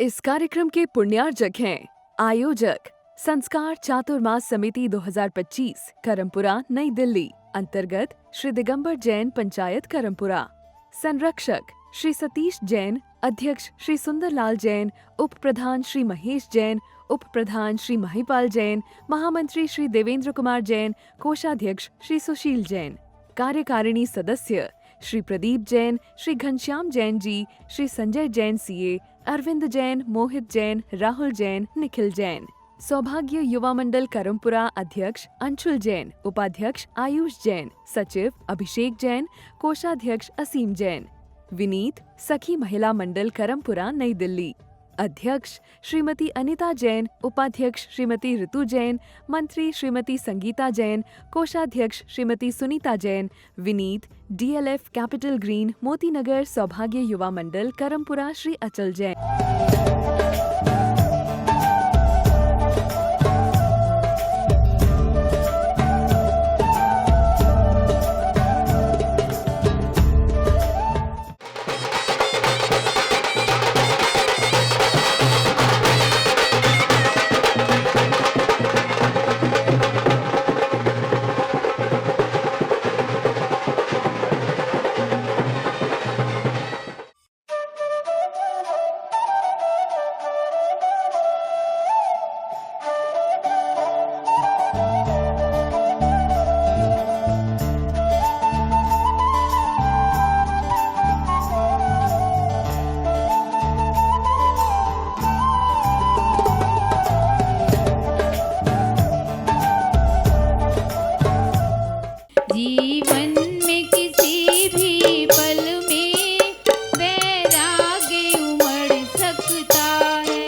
इस कार्यक्रम के पुण्यार्जक हैं आयोजक संस्कार चातुर्मास समिति 2025 करमपुरा नई दिल्ली अंतर्गत श्री दिगंबर जैन पंचायत करमपुरा। संरक्षक श्री सतीश जैन, अध्यक्ष श्री सुंदरलाल जैन, उप प्रधान श्री महेश जैन, उप प्रधान श्री महिपाल जैन, महामंत्री श्री देवेंद्र कुमार जैन, कोषाध्यक्ष श्री सुशील जैन। कार्यकारिणी सदस्य श्री प्रदीप जैन, श्री घनश्याम जैन जी, श्री संजय जैन सीए, अरविंद जैन, मोहित जैन, राहुल जैन, निखिल जैन। सौभाग्य युवा मंडल करमपुरा अध्यक्ष अंशुल जैन, उपाध्यक्ष आयुष जैन, सचिव अभिषेक जैन, कोषाध्यक्ष असीम जैन। विनीत सखी महिला मंडल करमपुरा नई दिल्ली अध्यक्ष श्रीमती अनिता जैन, उपाध्यक्ष श्रीमती ऋतु जैन, मंत्री श्रीमती संगीता जैन, कोषाध्यक्ष Shrimati Sunita Jain. Vineet DLF capital green Motinagar सौभाग्य युवा मंडल करमपुरा श्री अचल जैन। जीवन में किसी भी पल में वैराग्य उमड़ सकता है।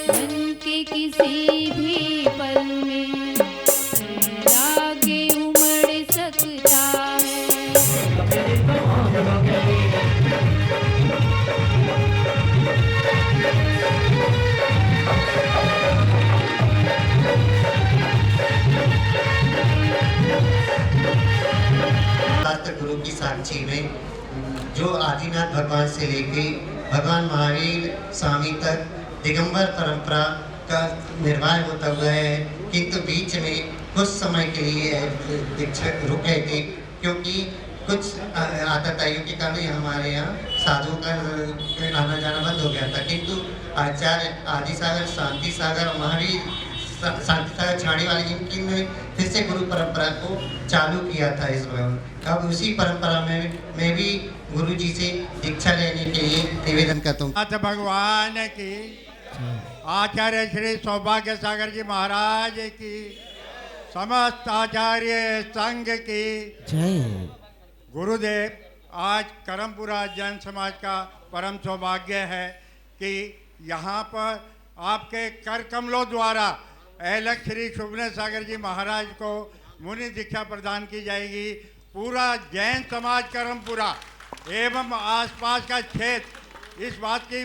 मन के किसी भी पल में वैराग्य उमड़ सकता है। गुरु की साक्षी में जो आदिनाथ भगवान से लेके भगवान महावीर स्वामी तक दिगंबर परंपरा का निर्वाह होता हुआ है, किंतु बीच में कुछ समय के लिए दीक्षक रुक गए थे क्योंकि कुछ आतताइयों के कारण हमारे यहाँ साधुओं का आना जाना बंद हो गया था। किंतु आचार्य आदि सागर, शांति सागर और महावीर शांति सागर छाड़ी वाली जिनकी में फिर से गुरु परंपरा को चालू किया था इस बार। अब उसी परंपरा में मैं भी गुरु जी से दीक्षा लेने के लिए निवेदन करता हूँ। नाथ भगवान की, आचार्य श्री सौभाग्य सागर जी महाराज की, समस्त आचार्य संघ की जय। गुरुदेव, आज करमपुरा जैन समाज का परम सौभाग्य है कि यहाँ पर आपके कर कमलों द्वारा ऐलक श्री शुभने सागर जी महाराज को मुनि दीक्षा प्रदान की जाएगी। पूरा जैन समाज करमपुरा एवं आसपास का क्षेत्र इस बात की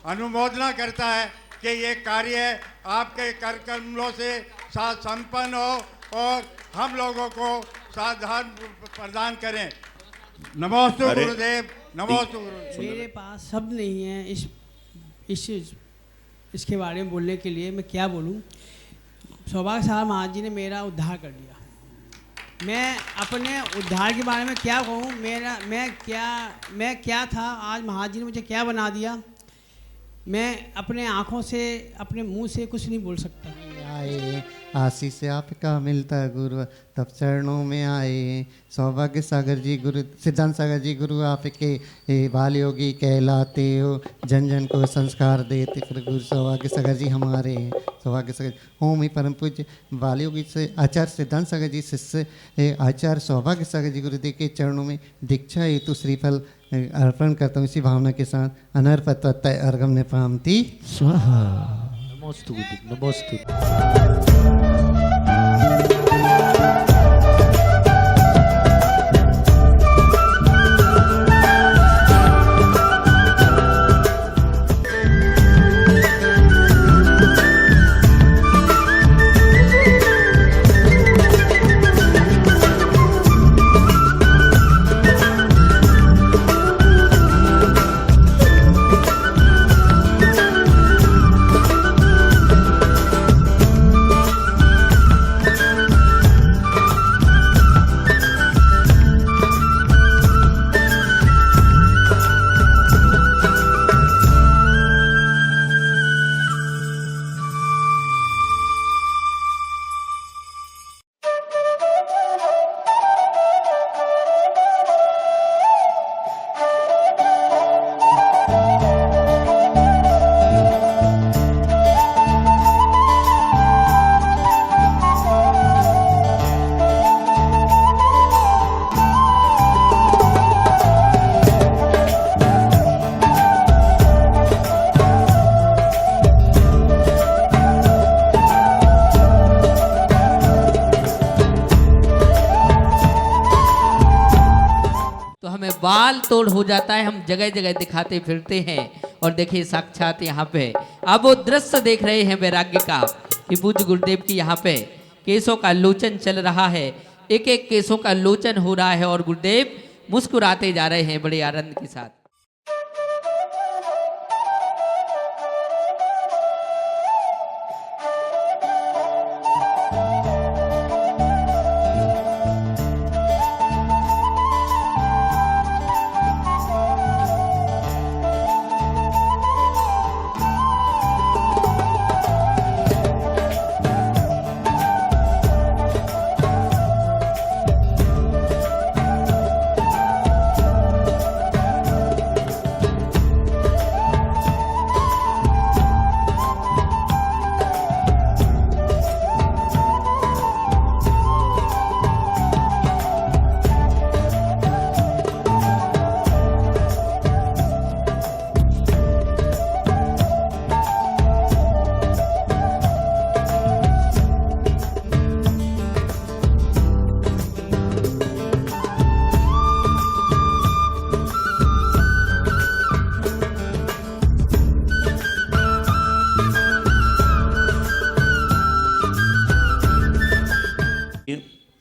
अनुमोदना करता है कि ये कार्य आपके कर कमलों से संपन्न हो और हम लोगों को साधन प्रदान करें। नमोस्तु गुरुदेव, नमोस्तु गुरुदेव। मेरे पास शब्द नहीं है इसके बारे में बोलने के लिए। मैं क्या बोलूं। सौभाग्य साहब महाराज जी ने मेरा उद्धार कर दिया। मैं अपने उद्धार के बारे में क्या कहूँ। मैं क्या था, आज महाराज जी ने मुझे क्या बना दिया। मैं अपने आँखों से, अपने मुंह से कुछ नहीं बोल सकता। आए आशीष आपका मिलता गुरु तब चरणों में आए। सौभाग्य सागर जी गुरु, सिद्धांत सागर जी गुरु आपके बाल योगी कहलाते हो, जन जन को संस्कार देते फिर गुरु सौभाग्य सागर जी हमारे। सौभाग्य सागर होम ही परम पूज्य बाल योगी से आचार्य सिद्धांत सागर जी शिष्य आचार्य सौभाग्य सागर जी गुरुदेव के चरणों में दीक्षा हेतु श्रीफल अर्पण करता हूँ। इसी भावना के साथ अनर्पत अर्घम ने प्रामति स्वाहा। नमोस्तु नमोस्तु। बाल तोड़ हो जाता है। हम जगह जगह दिखाते फिरते हैं और देखिए साक्षात यहाँ पे आप वो दृश्य देख रहे हैं वैराग्य का कि पूज्य गुरुदेव की यहाँ पे केसों का लोचन चल रहा है, एक एक केसों का लोचन हो रहा है और गुरुदेव मुस्कुराते जा रहे हैं बड़े आनंद के साथ।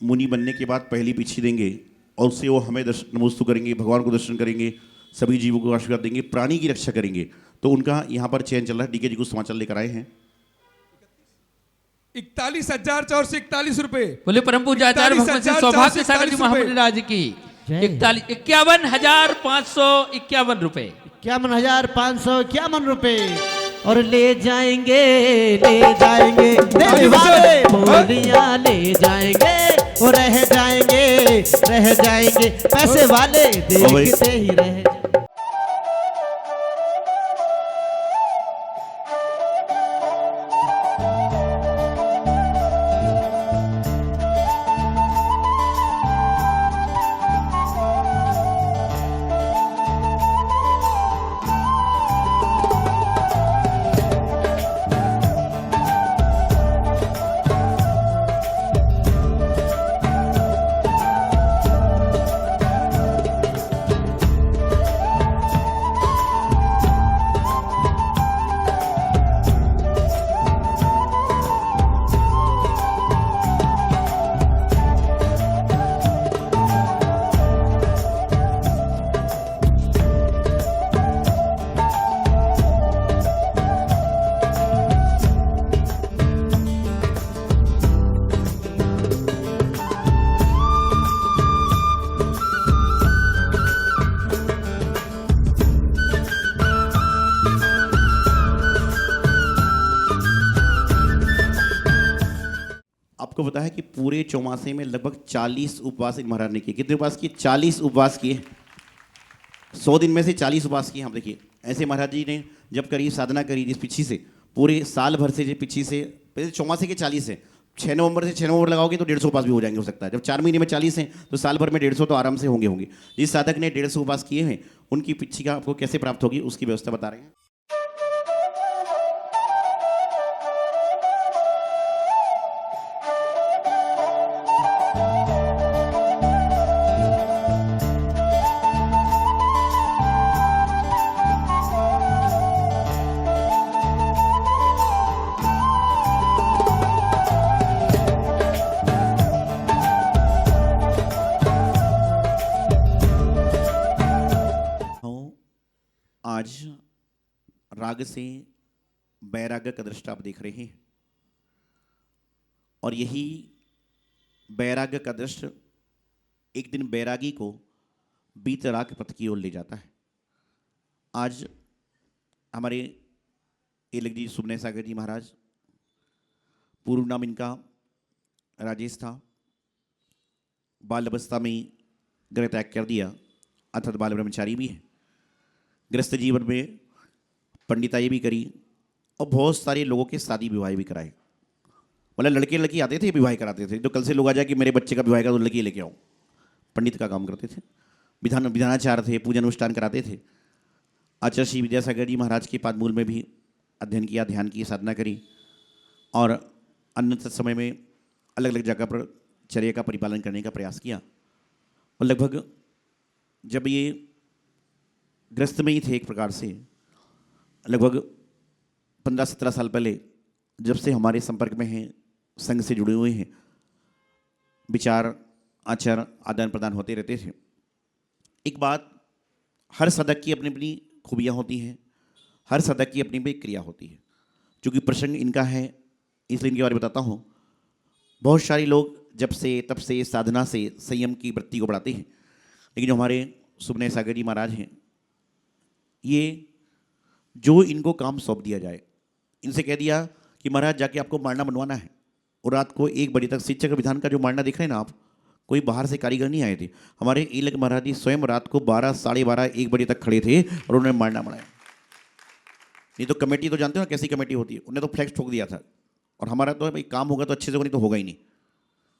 मुनि बनने के बाद पहली पीछी देंगे और उससे वो हमें नमोस्तु करेंगे, भगवान को दर्शन करेंगे, सभी जीवों को आशीर्वाद देंगे, प्राणी की रक्षा करेंगे। तो उनका यहाँ पर चयन चल रहा है। डीके जी को समाचार लेकर आए हैं। 41,441 रुपए। बोले परम पूज्य आचार्य भगवान श्री सौभाग्य सागर जी महामंडल राज्य की 51,551 रुपए। 51,551 रुपए और ले जाएंगे देने वाले बोलियां ले जाएंगे और रह जाएंगे पैसे वाले देखते ही रह। आपको पता है कि पूरे चौमासे में लगभग 40 उपवास इन महाराज ने किए। कितने उपवास किए? 40 उपवास किए। 100 दिन में से 40 उपवास किए। हम देखिए ऐसे महाराज जी ने जब करी साधना करी जिस पिछी से पूरे साल भर से, जो पिछी से पहले चौमासे के 40 है, 6 नवंबर से 6 नवंबर लगाओगे तो 150 उपवास भी हो जाएंगे हो सकता है। जब 4 महीने में 40 हैं तो साल भर में 150 तो आराम से होंगे। जिस साधक ने 150 उपवास किए हैं उनकी पिछी का आपको कैसे प्राप्त होगी उसकी व्यवस्था बता रहे हैं। आज राग से बैराग्य का दृष्टा आप देख रहे हैं और यही बैराग्य का दृष्ट एक दिन बैरागी को बीत राग पथ की ओर ले जाता है। आज हमारे एलग जी सुमने सागर जी महाराज, पूर्व नाम इनका राजेश था, बाल अवस्था में गृह त्याग कर दिया अर्थात बाल ब्रह्मचारी भी है। गृहस्थ जीवन में पंडिताई भी करी और बहुत सारे लोगों के शादी विवाह भी कराए। मतलब लड़के लड़की आते थे विवाह कराते थे। जो कल से लोग आ जाए कि मेरे बच्चे का विवाह का तो लड़की लेके आओ, पंडित का काम करते थे। विधानाचार्य थे, पूजन अनुष्ठान कराते थे। आचार्य श्री विद्यासागर जी महाराज के पादमूल में भी अध्ययन किया, ध्यान की साधना करी और अन्य समय में अलग अलग जगह पर चर्या का परिपालन करने का प्रयास किया और लगभग जब ये ग्रस्त में ही थे एक प्रकार से, लगभग 15-17 साल पहले, जब से हमारे संपर्क में हैं, संघ से जुड़े हुए हैं, विचार आचार आदान प्रदान होते रहते थे। एक बात, हर साधक की अपनी अपनी खूबियाँ होती हैं, हर साधक की अपनी अपनी क्रिया होती है। चूँकि प्रसंग इनका है इसलिए इनके बारे में बताता हूँ। बहुत सारे लोग जब से तब से साधना से संयम की वृत्ति को बढ़ाते हैं, लेकिन जो हमारे सुबनय सागर जी महाराज हैं, ये जो इनको काम सौंप दिया जाए, इनसे कह दिया कि महाराज जाके आपको मारना बनवाना है, और रात को 1 बजे तक शिक्षक विधान का जो मारना देख रहे हैं ना आप, कोई बाहर से कारीगर नहीं आए थे। हमारे ईलक महाराज जी स्वयं रात को 12, 12:30, 1 बजे तक खड़े थे और उन्होंने मारना बनाया। नहीं तो कमेटी तो जानते हो ना कैसी कमेटी होती है, उन्हें तो फ्लैक्स ठोक दिया था। और हमारा तो भाई काम होगा तो अच्छे से होगा, नहीं तो होगा ही नहीं।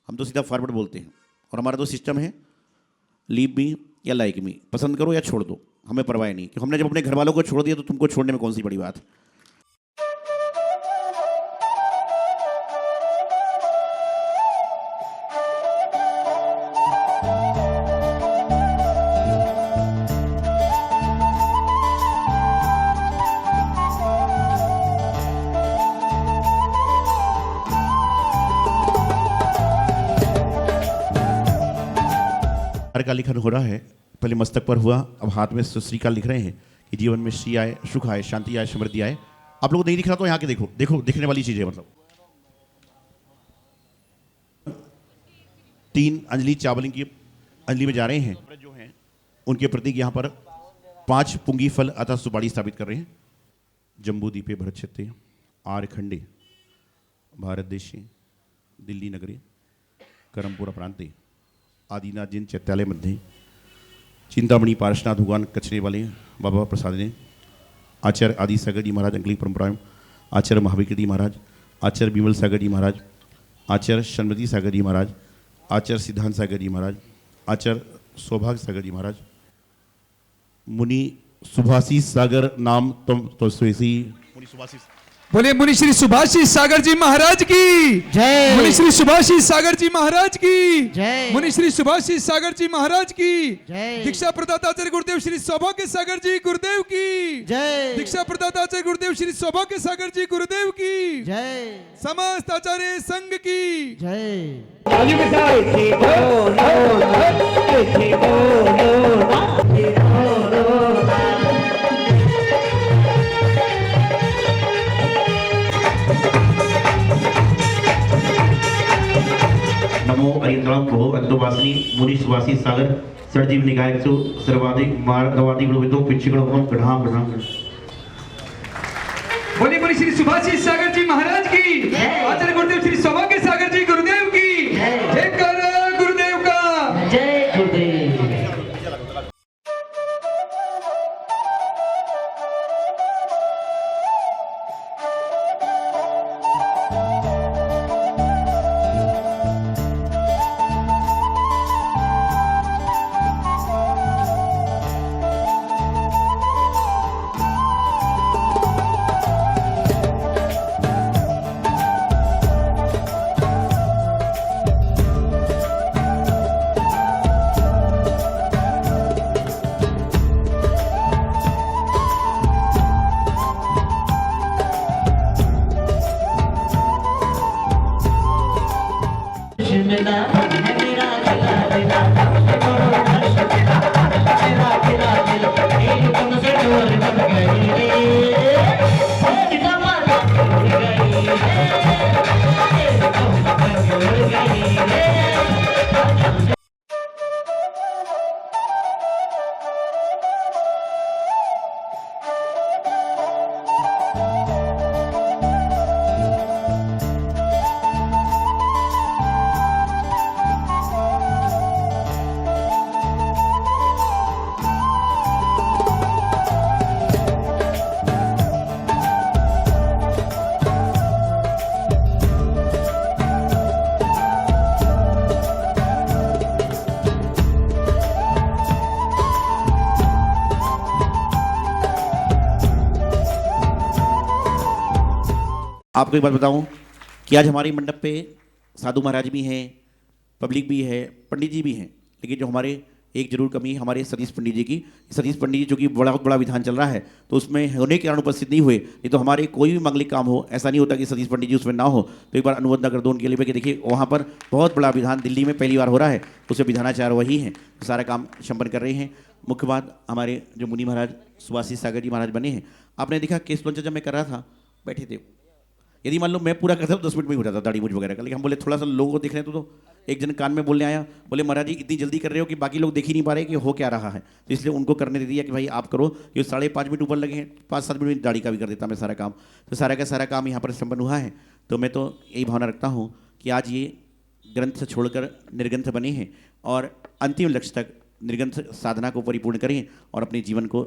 हम तो सीधा फॉरवर्ड बोलते हैं। और हमारा तो सिस्टम है लीव मी या लाइक मी, पसंद करो या छोड़ दो, हमें परवाह नहीं। कि हमने जब अपने घर वालों को छोड़ दिया तो तुमको छोड़ने में कौन सी बड़ी बात है। का लिखन हो रहा है, पहले मस्तक पर हुआ, अब हाथ में श्री का लिख रहे हैं कि जीवन में श्री आए, सुख आए, शांति आए, समृद्धि आए। आप लोगों को नहीं दिख रहा तो यहाँ के देखो, देखो दिखने वाली चीज है। मतलब 3 अंजलि चावल की अंजलि में जा रहे हैं, जो हैं उनके प्रतीक यहाँ पर 5 पुंगी फल अतः सुपारी स्थापित कर रहे हैं। जम्बू दीपे भरत छत्ते आर्यखंडे भारत देशे दिल्ली नगरे करमपुरा प्रांते आदिनाथ जैन चैत्यालय मध्ये चिंतामणि पार्श्वनाथ भगवान कचरे वाले बाबा प्रसाद ने आचार्य आदि सागर जी महाराज अंकलिक परंपरा, आचार्य महावीर महाराज, आचार्य विमल सागर जी महाराज, आचार्य शनमती सागर जी महाराज, आचार्य सिद्धांत सागर जी महाराज, आचार्य सौभाग्य सागर जी महाराज, मुनि सुभाषी सागर नाम तुम तो सुसी मुनि सुभाषी। बोले मुनि श्री सुभाषी सागर जी महाराज की जय। मुनि श्री सुभाषी सागर जी महाराज की जय। मुनि श्री सुभाषी सागर जी महाराज की जय। दीक्षा प्रदाता आचार्य गुरुदेव श्री सौभाग्य सागर जी गुरुदेव की जय। दीक्षा प्रदाता आचार्य गुरुदेव श्री सौभाग्य सागर जी गुरुदेव की जय। समस्त आचार्य संघ की जय। नमो अरिंद्राम भो अंतवासिनी मुनि सुवासी सागर सरजीव निकाय सु सर्वाधिक मार्गवादी गुणविदों पिछिगण होम गढ़ाम गढ़ाम। बोले मुनि श्री सुभाषी सागर जी महाराज की आचार्य गुरुदेव श्री सौभाग्य सागर जी गुरुदेव की जय कर गुरुदेव का जय गुरुदेव। आपको एक बात बताऊं कि आज हमारे मंडप पे साधु महाराज भी हैं, पब्लिक भी है, पंडित जी भी हैं, लेकिन जो हमारे एक जरूर कमी हमारे सतीश पंडित जी की। सतीश पंडित जी जो कि बहुत बड़ा विधान चल रहा है, तो उसमें होने के कारण उपस्थित नहीं हुए। नहीं तो हमारे कोई भी मांगलिक काम हो, ऐसा नहीं होता कि सतीश पंडित जी उसमें ना हो। तो एक बार अनुमोदन कर दो उनके लिए कि देखिए वहाँ पर बहुत बड़ा विधान दिल्ली में पहली बार हो रहा है, उसमें विधानाचार्य वही हैं, तो सारा काम संपन्न कर रहे हैं। मुख्य बात हमारे जो मुनि महाराज सुभाषित सागर जी महाराज बने हैं, आपने देखा केस लॉन्चर जब मैं कर रहा था बैठे थे, यदि मान लो मैं पूरा करता हूँ 10 मिनट में हो जाता दाढ़ी मूछ वगैरह का, लेकिन हम बोले थोड़ा सा लोगों को देख रहे हैं। तो एक जन कान में बोलने आया, बोले महाराज जी इतनी जल्दी कर रहे हो कि बाकी लोग देख ही नहीं पा रहे कि हो क्या रहा है, तो इसलिए उनको करने दे दिया कि भाई आप करो, कि 5.5 मिनट ऊपर लगे हैं, 5-7 मिनट में दाढ़ी का भी कर देता मैं सारा काम। तो सारा का सारा काम यहाँ पर संपन्न हुआ है। तो मैं तो यही भावना रखता हूँ कि आज ये ग्रंथ छोड़कर निर्ग्रंथ बने हैं और अंतिम लक्ष्य तक निर्ग्रंथ साधना को परिपूर्ण करें और अपने जीवन को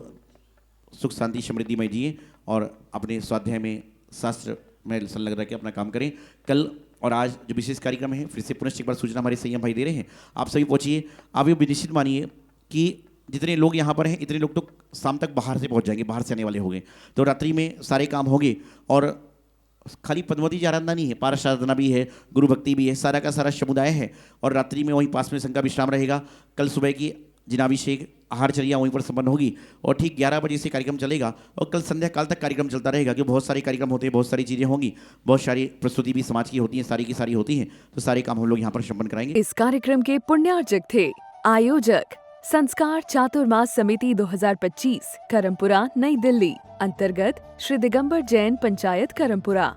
सुख शांति समृद्धि में जिए और अपने स्वाध्याय में शास्त्र में संलग्न रह के अपना काम करें। कल और आज जो विशेष कार्यक्रम है, फिर से पुनः एक बार सूचना हमारे संयम भाई दे रहे हैं, आप सभी पहुँचिए। आप ये निश्चित मानिए कि जितने लोग यहाँ पर हैं इतने लोग तो शाम तक बाहर से पहुँच जाएंगे, बाहर से आने वाले होंगे, तो रात्रि में सारे काम होंगे। और खाली पद्मावती जी आराधना नहीं है, पारस आराधना भी है, गुरु भक्ति भी है, सारा का सारा समुदाय है। और रात्रि में वहीं पास में संघ का विश्राम रहेगा। कल सुबह की जिनाभिषेक आहारचर्या वहीं पर संपन्न होगी और ठीक 11 बजे से कार्यक्रम चलेगा और कल संध्या काल तक कार्यक्रम चलता रहेगा, क्योंकि बहुत सारे कार्यक्रम होते हैं, बहुत सारी चीज़ें होंगी, बहुत सारी प्रस्तुति भी समाज की होती हैं, सारी की सारी होती हैं, तो सारे काम हम लोग यहाँ पर संपन्न कराएंगे। इस कार्यक्रम के पुण्यार्चक थे आयोजक संस्कार चातुर्मास समिति 2025 करमपुरा नई दिल्ली अंतर्गत श्री दिगंबर जैन पंचायत करमपुरा,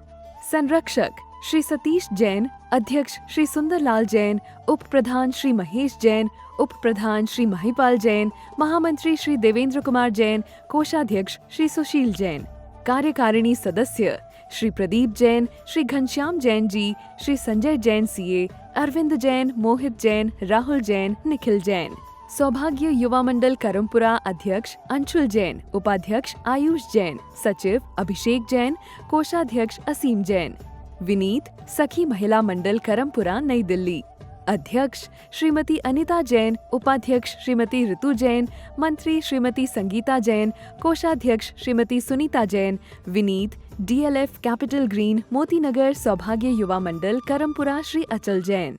संरक्षक श्री सतीश जैन, अध्यक्ष श्री सुंदरलाल जैन, उप प्रधान श्री महेश जैन, उप प्रधान श्री महिपाल जैन, महामंत्री श्री देवेंद्र कुमार जैन, कोषाध्यक्ष श्री सुशील जैन, कार्यकारिणी सदस्य श्री प्रदीप जैन, श्री घनश्याम जैन जी, श्री संजय जैन सीए, अरविंद जैन, मोहित जैन, राहुल जैन, निखिल जैन, सौभाग्य युवा मंडल करमपुरा अध्यक्ष अंशुल जैन, उपाध्यक्ष आयुष जैन, सचिव अभिषेक जैन, कोषाध्यक्ष असीम जैन, विनीत सखी महिला मंडल करमपुरा नई दिल्ली, अध्यक्ष श्रीमती अनिता जैन, उपाध्यक्ष श्रीमती ऋतु जैन, मंत्री श्रीमती संगीता जैन, कोषाध्यक्ष Shrimati Sunita Jain, Vineet DLF capital green Moti Nagar सौभाग्य युवा मंडल करमपुरा श्री अचल जैन।